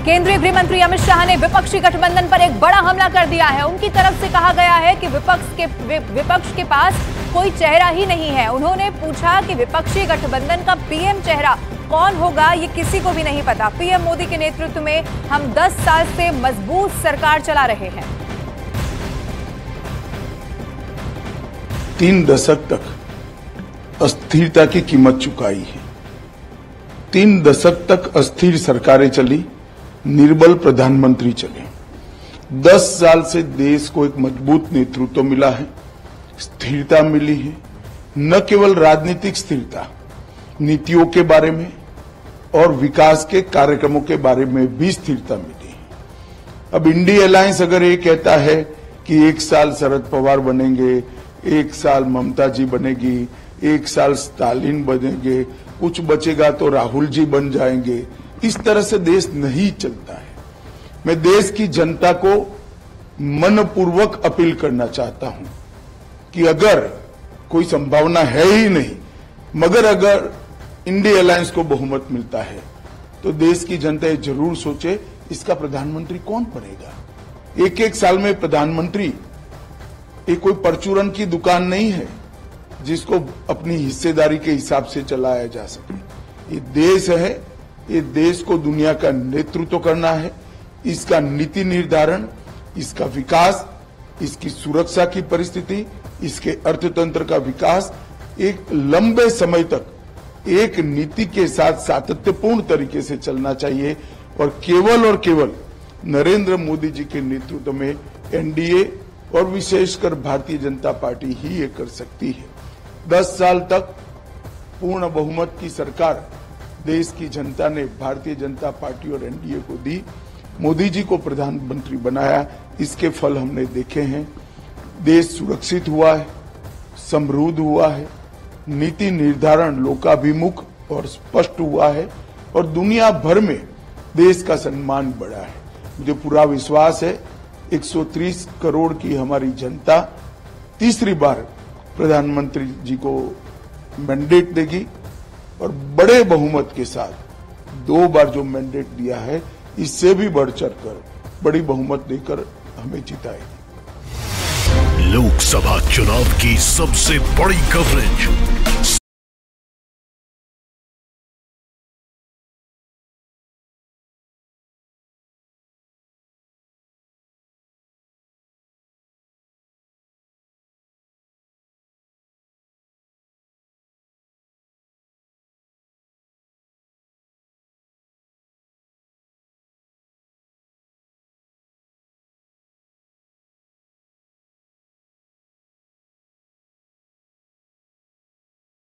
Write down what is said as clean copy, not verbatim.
केंद्रीय गृह मंत्री अमित शाह ने विपक्षी गठबंधन पर एक बड़ा हमला कर दिया है। उनकी तरफ से कहा गया है कि विपक्ष के पास कोई चेहरा ही नहीं है। उन्होंने पूछा कि विपक्षी गठबंधन का पीएम चेहरा कौन होगा, ये किसी को भी नहीं पता। पीएम मोदी के नेतृत्व में हम 10 साल से मजबूत सरकार चला रहे हैं। 3 दशक तक अस्थिरता की कीमत चुकाई है। 3 दशक तक अस्थिर सरकारें चली, निर्बल प्रधानमंत्री चले। 10 साल से देश को एक मजबूत नेतृत्व मिला है, स्थिरता मिली है। न केवल राजनीतिक स्थिरता, नीतियों के बारे में और विकास के कार्यक्रमों के बारे में भी स्थिरता मिली है। अब इंडिया अलायंस अगर ये कहता है कि 1 साल शरद पवार बनेंगे, 1 साल ममता जी बनेगी, 1 साल स्टालिन बनेंगे, कुछ बचेगा तो राहुल जी बन जाएंगे, इस तरह से देश नहीं चलता है। मैं देश की जनता को मनपूर्वक अपील करना चाहता हूं कि अगर कोई संभावना है ही नहीं, मगर अगर इंडिया अलायंस को बहुमत मिलता है तो देश की जनता ये जरूर सोचे इसका प्रधानमंत्री कौन बनेगा। 1-1 साल में प्रधानमंत्री ये कोई परचूरन की दुकान नहीं है जिसको अपनी हिस्सेदारी के हिसाब से चलाया जा सके। ये देश है, ये देश को दुनिया का नेतृत्व करना है। इसका नीति निर्धारण, इसका विकास, इसकी सुरक्षा की परिस्थिति, इसके अर्थतंत्र का विकास एक लंबे समय तक एक नीति के साथ सातत्यपूर्ण तरीके से चलना चाहिए और केवल नरेंद्र मोदी जी के नेतृत्व में एनडीए और विशेषकर भारतीय जनता पार्टी ही ये कर सकती है। 10 साल तक पूर्ण बहुमत की सरकार देश की जनता ने भारतीय जनता पार्टी और एनडीए को दी। मोदी जी को प्रधानमंत्री बनाया, इसके फल हमने देखे हैं। देश सुरक्षित हुआ है, समृद्ध हुआ है, नीति निर्धारण लोकाभिमुख और स्पष्ट हुआ है और दुनिया भर में देश का सम्मान बढ़ा है। मुझे पूरा विश्वास है 130 करोड़ की हमारी जनता तीसरी बार प्रधानमंत्री जी को मैंडेट देगी और बड़े बहुमत के साथ 2 बार जो मैंडेट दिया है इससे भी बढ़ चढ़कर बड़ी बहुमत देकर हमें जिताएगी। लोकसभा चुनाव की सबसे बड़ी कवरेज